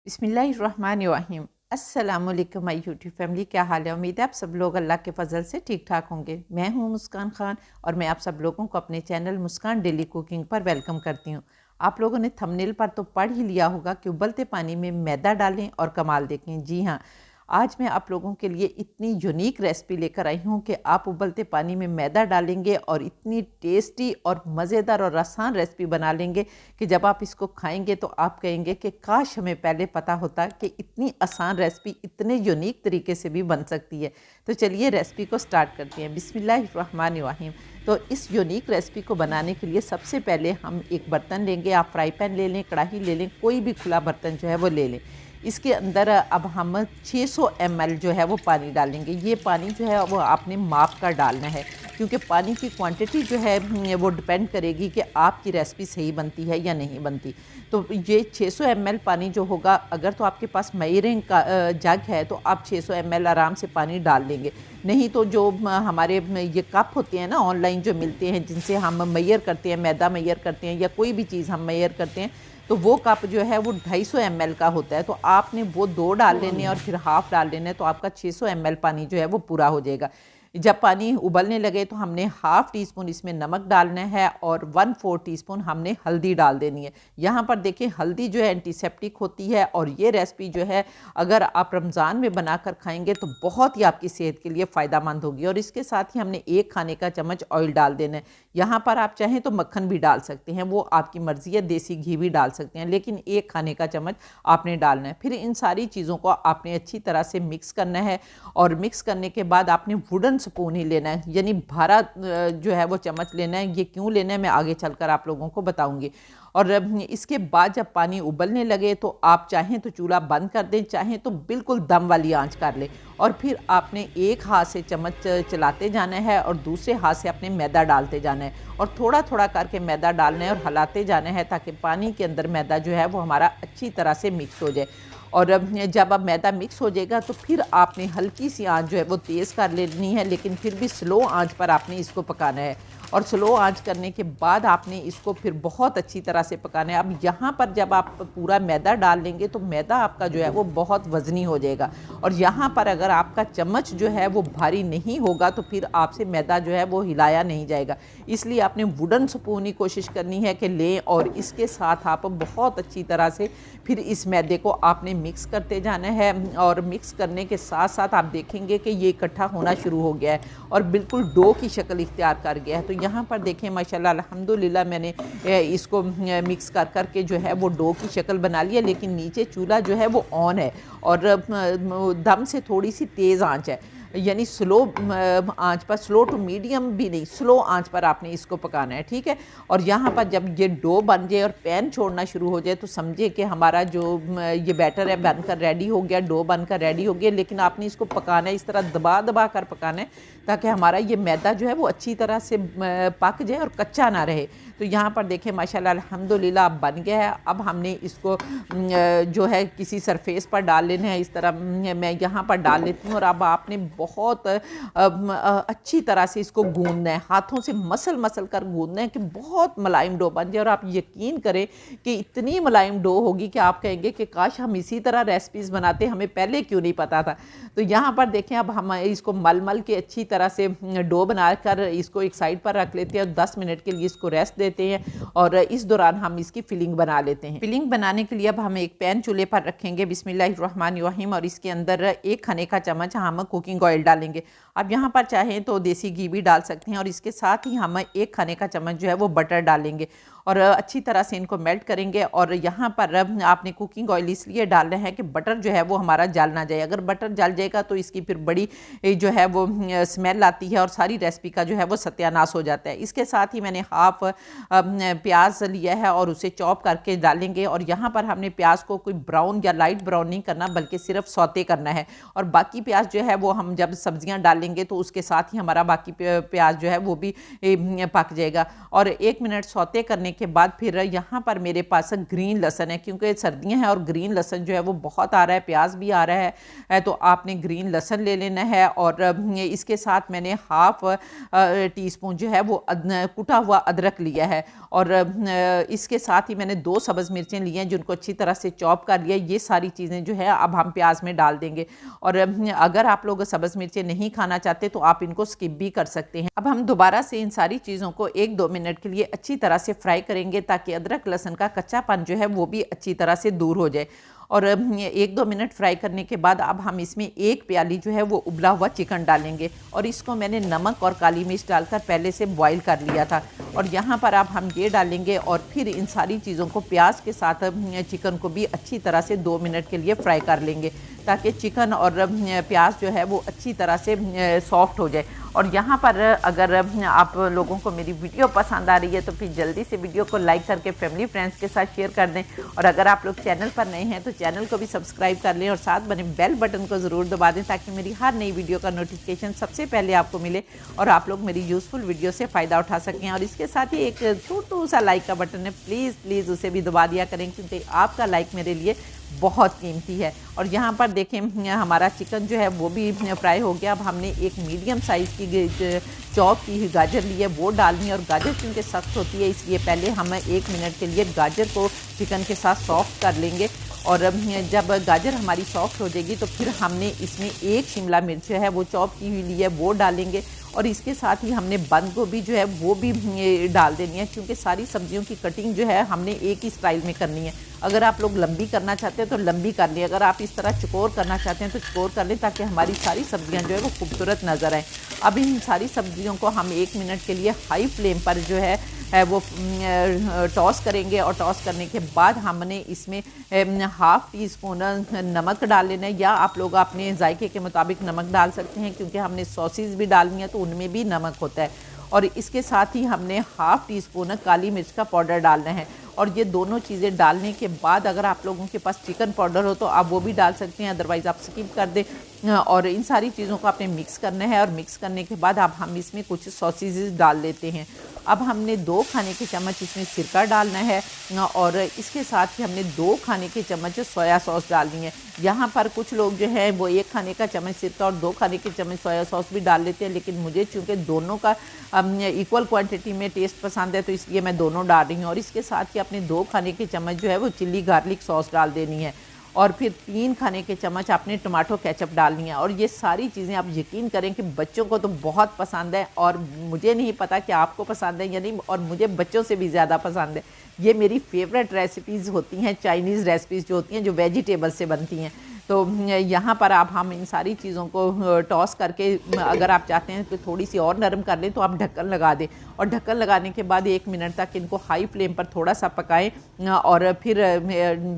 बिस्मिल्लाहिर्रहमानिर्रहीम। अस्सलाम वालेकुम माय यूट्यूब फैमिली, क्या हाल है। उम्मीद है आप सब लोग अल्लाह के फ़ज़ल से ठीक ठाक होंगे। मैं हूँ मुस्कान खान और मैं आप सब लोगों को अपने चैनल मुस्कान डेली कुकिंग पर वेलकम करती हूँ। आप लोगों ने थंबनेल पर तो पढ़ ही लिया होगा कि उबलते पानी में मैदा डालें और कमाल देखें। जी हाँ, आज मैं आप लोगों के लिए इतनी यूनिक रेसिपी लेकर आई हूँ कि आप उबलते पानी में मैदा डालेंगे और इतनी टेस्टी और मज़ेदार और आसान रेसिपी बना लेंगे कि जब आप इसको खाएंगे तो आप कहेंगे कि काश हमें पहले पता होता कि इतनी आसान रेसिपी इतने यूनिक तरीके से भी बन सकती है। तो चलिए रेसिपी को स्टार्ट करते हैं। बिस्मिल्लाहिर्रहमानिर्रहीम। तो इस यूनिक रेसिपी को बनाने के लिए सबसे पहले हम एक बर्तन लेंगे। आप फ्राई पैन ले लें, कढ़ाई ले लें, कोई भी खुला बर्तन जो है वो ले लें। इसके अंदर अब हम 600 ml जो है वो पानी डालेंगे। ये पानी जो है वो आपने माप कर डालना है, क्योंकि पानी की क्वांटिटी जो है वो डिपेंड करेगी कि आपकी रेसिपी सही बनती है या नहीं बनती। तो ये 600 ml पानी जो होगा, अगर तो आपके पास मेजरिंग का जग है तो आप 600 ml आराम से पानी डाल लेंगे। नहीं तो जो हमारे ये कप होते हैं ना ऑनलाइन जो मिलते हैं, जिनसे हम मेजर करते हैं, मैदा मेजर करते हैं या कोई भी चीज़ हम मेजर करते हैं, तो वो कप जो है वो 250 ml का होता है। तो आपने वो 2 डाल लेने और फिर हाफ़ डाल लेना है, तो आपका 600 ml पानी जो है वो पूरा हो जाएगा। जब पानी उबलने लगे तो हमने हाफ़ टी स्पून इसमें नमक डालना है और 1/4 टीस्पून हमने हल्दी डाल देनी है। यहाँ पर देखें, हल्दी जो है एंटीसेप्टिक होती है और ये रेसिपी जो है अगर आप रमज़ान में बनाकर खाएंगे तो बहुत ही आपकी सेहत के लिए फ़ायदेमंद होगी। और इसके साथ ही हमने 1 खाने का चम्मच ऑयल डाल देना है। यहाँ पर आप चाहें तो मक्खन भी डाल सकते हैं, वो आपकी मर्ज़ी है, देसी घी भी डाल सकते हैं, लेकिन 1 खाने का चम्मच आपने डालना है। फिर इन सारी चीज़ों को आपने अच्छी तरह से मिक्स करना है और मिक्स करने के बाद आपने वुडन स्पून ही लेना है, यानी भारा जो है वो चम्मच लेना है। ये क्यों लेना है मैं आगे चलकर आप लोगों को बताऊंगी। और इसके बाद जब पानी उबलने लगे तो आप चाहें तो चूल्हा बंद कर दें, चाहें तो बिल्कुल दम वाली आंच कर लें। और फिर आपने एक हाथ से चम्मच चलाते जाना है और दूसरे हाथ से अपने मैदा डालते जाना है और थोड़ा थोड़ा करके मैदा डालना है और हिलाते जाना है, ताकि पानी के अंदर मैदा जो है वो हमारा अच्छी तरह से मिक्स हो जाए। और जब अब मैदा मिक्स हो जाएगा तो फिर आपने हल्की सी आंच जो है वो तेज़ कर लेनी है, लेकिन फिर भी स्लो आंच पर आपने इसको पकाना है। और स्लो आंच करने के बाद आपने इसको फिर बहुत अच्छी तरह से पकाना है। अब यहाँ पर जब आप पूरा मैदा डाल लेंगे तो मैदा आपका जो है वो बहुत वज़नी हो जाएगा। और यहाँ पर अगर आपका चम्मच जो है वो भारी नहीं होगा तो फिर आपसे मैदा जो है वो हिलाया नहीं जाएगा। इसलिए आपने वुडन स्पून ही कोशिश करनी है कि लें और इसके साथ आप बहुत अच्छी तरह से फिर इस मैदे को आपने मिक्स करते जाना है। और मिक्स करने के साथ साथ आप देखेंगे कि ये इकट्ठा होना शुरू हो गया है और बिल्कुल डो की शक्ल इख्तियार कर गया है। तो यहाँ पर देखें माशाल्लाह अल्हम्दुलिल्लाह मैंने इसको मिक्स कर कर के जो है वो डो की शक्ल बना लिया, लेकिन नीचे चूल्हा जो है वो ऑन है और दम से थोड़ी सी तेज़ आंच है, यानी स्लो आंच पर, स्लो टू मीडियम भी नहीं, स्लो आंच पर आपने इसको पकाना है, ठीक है। और यहाँ पर जब ये डो बन जाए और पैन छोड़ना शुरू हो जाए तो समझे कि हमारा जो ये बैटर है बनकर रेडी हो गया, डो बनकर रेडी हो गया। लेकिन आपने इसको पकाना है, इस तरह दबा दबा कर पकाना है, ताकि हमारा ये मैदा जो है वो अच्छी तरह से पक जाए और कच्चा ना रहे। तो यहाँ पर देखें माशाल्लाह अल्हम्दुलिल्लाह अब बन गया है। अब हमने इसको जो है किसी सरफेस पर डाल लेना है। इस तरह मैं यहाँ पर डाल लेती हूँ और अब आपने बहुत अच्छी तरह से इसको गूंदना है, हाथों से मसल मसल कर गूंदना है कि बहुत मुलायम डो बन जाए। और आप यकीन करें कि इतनी मुलायम डो होगी कि आप कहेंगे कि काश हम इसी तरह रेसिपीज़ बनाते, हमें पहले क्यों नहीं पता था। तो यहाँ पर देखें अब हम इसको मल मल के अच्छी तरह से डो बनाकर इसको एक साइड पर रख लेते हैं और 10 मिनट के लिए इसको रेस्ट देते हैं और इस दौरान हम इसकी फिलिंग बना लेते हैं। फिलिंग बनाने के लिए अब हम एक पैन चूल्हे पर रखेंगे। बिस्मिल्लाहिर्रहमानिर्रहीम। और इसके अंदर 1 खाने का चम्मच हम कुकिंग ऑयल डालेंगे। अब यहाँ पर चाहें तो देसी घी भी डाल सकते हैं और इसके साथ ही हम 1 खाने का चम्मच जो है वो बटर डालेंगे और अच्छी तरह से इनको मेल्ट करेंगे। और यहाँ पर आपने कुकिंग ऑयल इसलिए डालना है कि बटर जो है वो हमारा जल ना जाए। अगर बटर जल जाएगा तो इसकी फिर बड़ी जो है वो स्मेल आती है और सारी रेसिपी का जो है वो सत्यानाश हो जाता है। इसके साथ ही मैंने हाफ प्याज लिया है और उसे चॉप करके डालेंगे। और यहाँ पर हमने प्याज को कोई ब्राउन या लाइट ब्राउन नहीं करना, बल्कि सिर्फ सौते करना है। और बाकी प्याज जो है वो हम जब सब्जियाँ डालेंगे तो उसके साथ ही हमारा बाकी प्याज जो है वो भी पक जाएगा। और 1 मिनट सौते करने के बाद फिर यहाँ पर मेरे पास ग्रीन लहसन है, क्योंकि सर्दियाँ हैं और ग्रीन लहसन जो है वो बहुत आ रहा है, प्याज भी आ रहा है, तो आपने ग्रीन लहसन ले लेना है। और इसके साथ मैंने हाफ टी स्पून जो है वो कुटा हुआ अदरक लिया है, और इसके साथ ही मैंने 2 सब्ज़ मिर्चें ली हैं जिनको अच्छी तरह से चॉप कर लिया। ये सारी चीज़ें जो है अब हम प्याज में डाल देंगे, और अगर आप लोग सब्ज़ मिर्चें नहीं खाना चाहते तो आप इनको स्किप भी कर सकते हैं। अब हम दोबारा से इन सारी चीज़ों को 1-2 मिनट के लिए अच्छी तरह से फ्राई करेंगे, ताकि अदरक लहसुन का कच्चापन जो है वो भी अच्छी तरह से दूर हो जाए। और 1-2 मिनट फ्राई करने के बाद अब हम इसमें 1 प्याली जो है वो उबला हुआ चिकन डालेंगे, और इसको मैंने नमक और काली मिर्च डालकर पहले से बॉईल कर लिया था। और यहाँ पर अब हम ये डालेंगे, और फिर इन सारी चीज़ों को प्याज के साथ चिकन को भी अच्छी तरह से 2 मिनट के लिए फ्राई कर लेंगे, ताकि चिकन और प्याज जो है वो अच्छी तरह से सॉफ्ट हो जाए। और यहाँ पर अगर आप लोगों को मेरी वीडियो पसंद आ रही है तो फिर जल्दी से वीडियो को लाइक करके फैमिली फ्रेंड्स के साथ शेयर कर दें, और अगर आप लोग चैनल पर नए हैं तो चैनल को भी सब्सक्राइब कर लें, और साथ बने बेल बटन को ज़रूर दबा दें, ताकि मेरी हर नई वीडियो का नोटिफिकेशन सबसे पहले आपको मिले और आप लोग मेरी यूज़फुल वीडियो से फ़ायदा उठा सकें। और इसके साथ ही एक छोटू सा लाइक का बटन है, प्लीज़ उसे भी दबा दिया करें, क्योंकि आपका लाइक मेरे लिए बहुत कीमती है। और यहाँ पर देखें हमारा चिकन जो है वो भी फ्राई हो गया। अब हमने एक मीडियम साइज़ की चॉप की हुई गाजर ली है, वो डालनी है, और गाजर क्योंकि सख्त होती है इसलिए पहले हम 1 मिनट के लिए गाजर को चिकन के साथ सॉफ्ट कर लेंगे। और जब गाजर हमारी सॉफ्ट हो जाएगी तो फिर हमने इसमें 1 शिमला मिर्च है वो चॉप की हुई ली है, वो डालेंगे, और इसके साथ ही हमने बंद गोभी जो है वो भी डाल देनी है, क्योंकि सारी सब्जियों की कटिंग जो है हमने एक ही स्टाइल में करनी है। अगर आप लोग लंबी करना चाहते हैं तो लंबी कर लें, अगर आप इस तरह चकोर करना चाहते हैं तो चकोर कर लें, ताकि हमारी सारी सब्जियां जो है वो खूबसूरत नज़र आएँ। अब इन सारी सब्जियों को हम 1 मिनट के लिए हाई फ्लेम पर जो है वो टॉस करेंगे, और टॉस करने के बाद हमने इसमें हाफ़ टी स्पून नमक डाल लेना है, या आप लोग अपने जायके के मुताबिक नमक डाल सकते हैं, क्योंकि हमने सॉसेस भी डालनी है तो उनमें भी नमक होता है। और इसके साथ ही हमने हाफ़ टी स्पून काली मिर्च का पाउडर डालना है, और ये दोनों चीज़ें डालने के बाद अगर आप लोगों के पास चिकन पाउडर हो तो आप वो भी डाल सकते हैं, अदरवाइज़ आप स्किप कर दें। और इन सारी चीज़ों को आपने मिक्स करना है, और मिक्स करने के बाद अब हम इसमें कुछ सॉसेज डाल लेते हैं। अब हमने 2 खाने के चम्मच इसमें सिरका डालना है, और इसके साथ ही हमने 2 खाने के चम्मच सोया सॉस डालनी है। यहाँ पर कुछ लोग जो है वो 1 खाने का चम्मच सिरका और 2 खाने के चम्मच सोया सॉस भी डाल लेते हैं, लेकिन मुझे चूँकि दोनों का इक्वल क्वांटिटी में टेस्ट पसंद है तो इसलिए मैं दोनों डाल रही हूँ। और इसके साथ ही अपने 2 खाने के चम्मच जो है वो चिल्ली गार्लिक सॉस डाल देनी है, और फिर 3 खाने के चम्मच आपने टमाटो केचप डालनी है। और ये सारी चीज़ें आप यकीन करें कि बच्चों को तो बहुत पसंद है, और मुझे नहीं पता कि आपको पसंद है या नहीं, और मुझे बच्चों से भी ज़्यादा पसंद है। ये मेरी फेवरेट रेसिपीज़ होती हैं, चाइनीज़ रेसिपीज़ जो होती हैं जो वेजिटेबल से बनती हैं। तो यहाँ पर आप हम इन सारी चीज़ों को टॉस करके, अगर आप चाहते हैं कि थोड़ी सी और नरम कर लें तो आप ढक्कन लगा दें, और ढक्कन लगाने के बाद 1 मिनट तक इनको हाई फ्लेम पर थोड़ा सा पकाएं, और फिर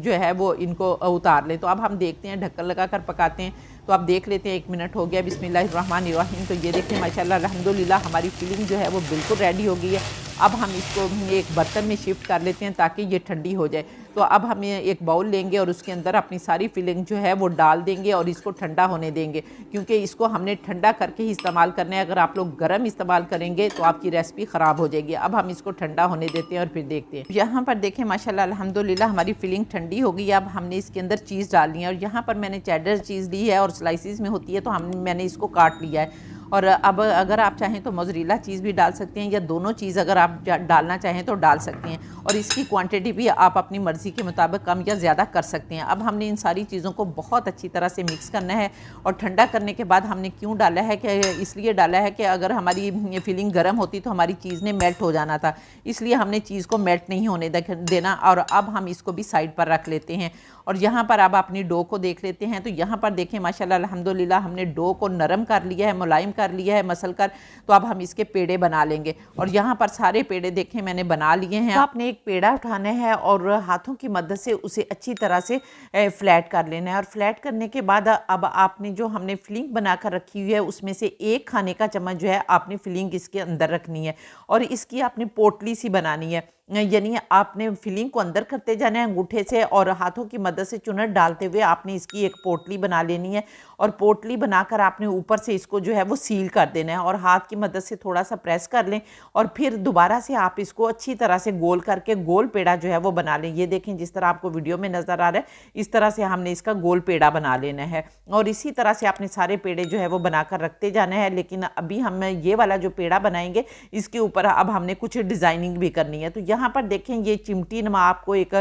जो है वो इनको उतार लें। तो अब हम देखते हैं, ढक्कन लगा कर पकाते हैं, तो आप देख लेते हैं 1 मिनट हो गया। बिस्मिल्लाहिर्रहमानिर्रहीम। तो ये देखिए माशाल्लाह अल्हम्दुलिल्लाह हमारी फिलिंग जो है वो बिल्कुल रेडी हो गई है। अब हम इसको एक बर्तन में शिफ्ट कर लेते हैं ताकि ये ठंडी हो जाए। तो अब हम एक बाउल लेंगे और उसके अंदर अपनी सारी फिलिंग जो है वो डाल देंगे और इसको ठंडा होने देंगे, क्योंकि इसको हमने ठंडा करके ही इस्तेमाल करना है। अगर आप लोग गर्म इस्तेमाल करेंगे तो आपकी रेसिपी ख़राब हो जाएगी। अब हम इसको ठंडा होने देते हैं और फिर देखते हैं। यहाँ पर देखें माशाल्लाह अल्हम्दुलिल्लाह हमारी फिलिंग ठंडी हो गई है। अब हमने इसके अंदर चीज़ डालनी है, और यहाँ पर मैंने चेडर चीज़ ली है और स्लाइसिस में होती है, तो मैंने इसको काट लिया है। और अब अगर आप चाहें तो मोज़रेला चीज़ भी डाल सकते हैं, या दोनों चीज़ अगर आप डालना चाहें तो डाल सकते हैं, और इसकी क्वांटिटी भी आप अपनी मर्ज़ी के मुताबिक कम या ज़्यादा कर सकते हैं। अब हमने इन सारी चीज़ों को बहुत अच्छी तरह से मिक्स करना है, और ठंडा करने के बाद हमने क्यों डाला है कि इसलिए डाला है कि अगर हमारी फिलिंग गर्म होती तो हमारी चीज़ ने मेल्ट हो जाना था, इसलिए हमने चीज़ को मेल्ट नहीं होने देना। और अब हम इसको भी साइड पर रख लेते हैं, और यहाँ पर अब अपनी डो को देख लेते हैं। तो यहाँ पर देखें माशाल्लाह अल्हम्दुलिल्लाह हमने डो को नरम कर लिया है, मुलायम कर लिया है मसल कर। तो अब हम इसके पेड़े बना लेंगे, और यहाँ पर सारे पेड़े देखें मैंने बना लिए हैं। तो आपने एक पेड़ा उठाना है और हाथों की मदद से उसे अच्छी तरह से फ्लैट कर लेना है, और फ्लैट करने के बाद अब आपने जो हमने फिलिंग बना कर रखी हुई है उसमें से 1 खाने का चम्मच जो है आपने फिलिंग इसके अंदर रखनी है, और इसकी आपने पोटली सी बनानी है। यानी आपने फिलिंग को अंदर करते जाना है अंगूठे से और हाथों की मदद से चुनट डालते हुए आपने इसकी एक पोटली बना लेनी है और पोटली बनाकर आपने ऊपर से इसको जो है वो सील कर देना है और हाथ की मदद से थोड़ा सा प्रेस कर लें और फिर दोबारा से आप इसको अच्छी तरह से गोल करके गोल पेड़ा जो है वो बना लें। ये देखें जिस तरह आपको वीडियो में नज़र आ रहा है इस तरह से हमने इसका गोल पेड़ा बना लेना है और इसी तरह से आपने सारे पेड़े जो है वो बनाकर रखते जाना है। लेकिन अभी हम ये वाला जो पेड़ा बनाएंगे इसके ऊपर अब हमने कुछ डिज़ाइनिंग भी करनी है। तो यहाँ पर देखें ये चिमटी नमा आपको एक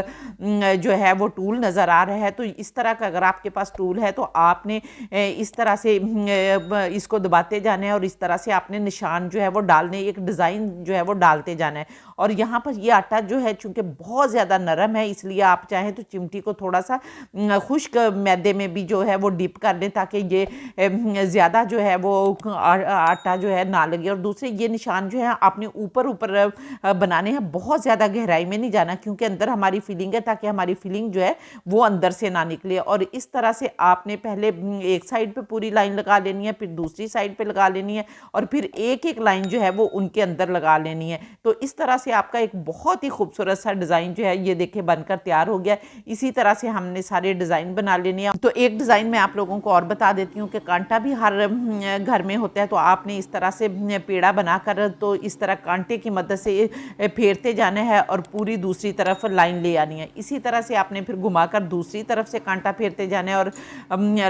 जो है वो टूल नज़र आ रहा है। तो इस तरह का अगर आपके पास टूल है तो आपने इस तरह से इसको दबाते जाना है और इस तरह से आपने निशान जो है वो डालने एक डिज़ाइन जो है वो डालते जाना है। और यहाँ पर ये आटा जो है चूँकि बहुत ज़्यादा नरम है इसलिए आप चाहें तो चिमटी को थोड़ा सा खुश्क मैदे में भी जो है वो डिप कर दें ताकि ये ज़्यादा जो है वो आटा जो है ना लगे। और दूसरे ये निशान जो है आपने ऊपर ऊपर बनाने हैं, बहुत ज़्यादा गहराई में नहीं जाना क्योंकि अंदर हमारी फिलिंग है ताकि हमारी फिलिंग जो है वो अंदर से ना निकले। और इस तरह से आपने पहले एक साइड पे पूरी लाइन लगा लेनी है, फिर दूसरी साइड पे लगा लेनी है और फिर एक एक लाइन जो है वो उनके अंदर लगा लेनी है। तो इस तरह से आपका एक बहुत ही खूबसूरत सा डिज़ाइन जो है ये देखिए बनकर तैयार हो गया। इसी तरह से हमने सारे डिज़ाइन बना लेने हैं। तो एक डिज़ाइन मैं आप लोगों को और बता देती हूँ कि कांटा भी हर घर में होता है। तो आपने इस तरह से पेड़ा बनाकर तो इस तरह कांटे की मदद से फेरते जाना है और पूरी दूसरी तरफ लाइन ले आनी है। इसी तरह से आपने फिर घुमाकर दूसरी तरफ से कांटा फेरते जाना है और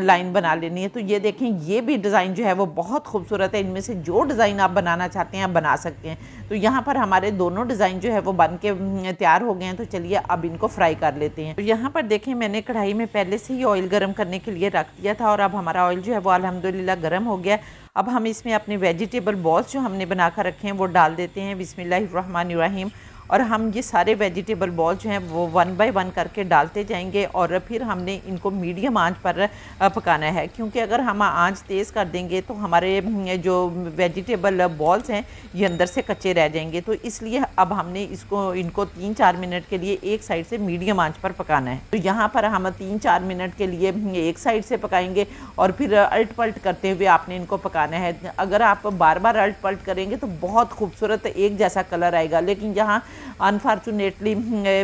लाइन बना लेनी है। तो ये देखें ये भी डिज़ाइन जो है वो बहुत खूबसूरत है। इनमें से जो डिज़ाइन आप बनाना चाहते हैं आप बना सकते हैं। तो यहाँ पर हमारे दोनों डिज़ाइन जो है वो बन के तैयार हो गए हैं। तो चलिए अब इनको फ्राई कर लेते हैं। तो यहाँ पर देखें मैंने कढ़ाई में पहले से ही ऑयल गर्म करने के लिए रख दिया था और अब हमारा ऑयल जो है वो अल्हम्दुलिल्लाह गर्म हो गया। अब हम इसमें अपने वेजिटेबल बॉल्स जो हमने बना कर रखे हैं वो डाल देते हैं। बिस्मिल्लाहिर्रहमानिर्रहीम। और हम ये सारे वेजिटेबल बॉल जो हैं वो 1 बाय 1 करके डालते जाएंगे और फिर हमने इनको मीडियम आंच पर पकाना है क्योंकि अगर हम आंच तेज़ कर देंगे तो हमारे जो वेजिटेबल बॉल्स हैं ये अंदर से कच्चे रह जाएंगे। तो इसलिए अब हमने इनको 3-4 मिनट के लिए एक साइड से मीडियम आंच पर पकाना है। तो यहाँ पर हम 3-4 मिनट के लिए एक साइड से पकाएंगे और फिर अल्ट पल्ट करते हुए आपने इनको पकाना है। अगर आप बार बार अल्ट पल्ट करेंगे तो बहुत खूबसूरत एक जैसा कलर आएगा। लेकिन यहाँ अनफॉर्चुनेटली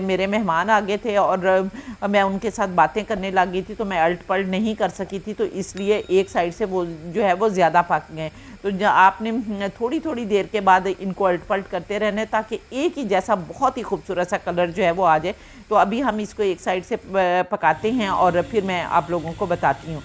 मेरे मेहमान आ गए थे और मैं उनके साथ बातें करने लग गई थी तो मैं अल्ट पल्ट नहीं कर सकी थी। तो इसलिए एक साइड से वो जो है वो ज़्यादा पक गए। तो आपने थोड़ी थोड़ी देर के बाद इनको अल्ट पल्ट करते रहना है ताकि एक ही जैसा बहुत ही खूबसूरत सा कलर जो है वो आ जाए। तो अभी हम इसको एक साइड से पकाते हैं और फिर मैं आप लोगों को बताती हूँ।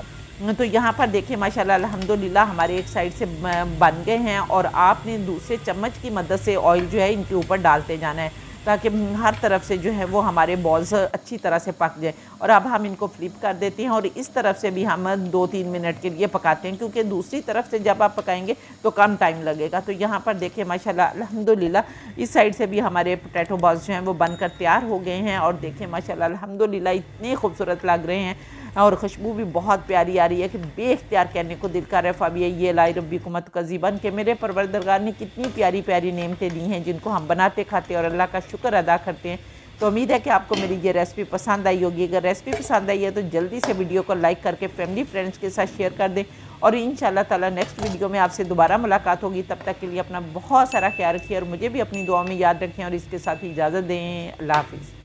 तो यहाँ पर देखिए माशाल्लाह अल्हम्दुलिल्लाह हमारे एक साइड से बन गए हैं और आपने दूसरे चम्मच की मदद से ऑयल जो है इनके ऊपर डालते जाना है ताकि हर तरफ से जो है वो हमारे बॉल्स अच्छी तरह से पक जाए। और अब हम इनको फ्लिप कर देते हैं और इस तरफ से भी हम 2-3 मिनट के लिए पकाते हैं क्योंकि दूसरी तरफ से जब आप पकाएंगे तो कम टाइम लगेगा। तो यहाँ पर देखिए माशाल्लाह अल्हम्दुलिल्लाह इस साइड से भी हमारे पोटैटो बॉल्स जो हैं वो बनकर तैयार हो गए हैं और देखिए माशाल्लाह अल्हम्दुलिल्लाह इतने खूबसूरत लग रहे हैं और खुशबू भी बहुत प्यारी आ रही है कि बेख्तियार कहने को दिल कर रहा है। फ़ाबिया ये लाई रब्बिकुमत कज़ीबन के मेरे परवरदिगार ने कितनी प्यारी प्यारी नेमतें दी हैं जिनको हम बनाते खाते और अल्लाह का शुक्र अदा करते हैं। तो उम्मीद है कि आपको मेरी ये रेसिपी पसंद आई होगी। अगर रेसिपी पसंद आई है तो जल्दी से वीडियो को लाइक करके फैमिली फ्रेंड्स के साथ शेयर कर दें और इंशाअल्लाह ताला नेक्स्ट वीडियो में आपसे दोबारा मुलाकात होगी। तब तक के लिए अपना बहुत सारा ख्याल रखिए और मुझे भी अपनी दुआ में याद रखें और इसके साथ ही इजाज़त दें। अल्लाह हाफ़िज़।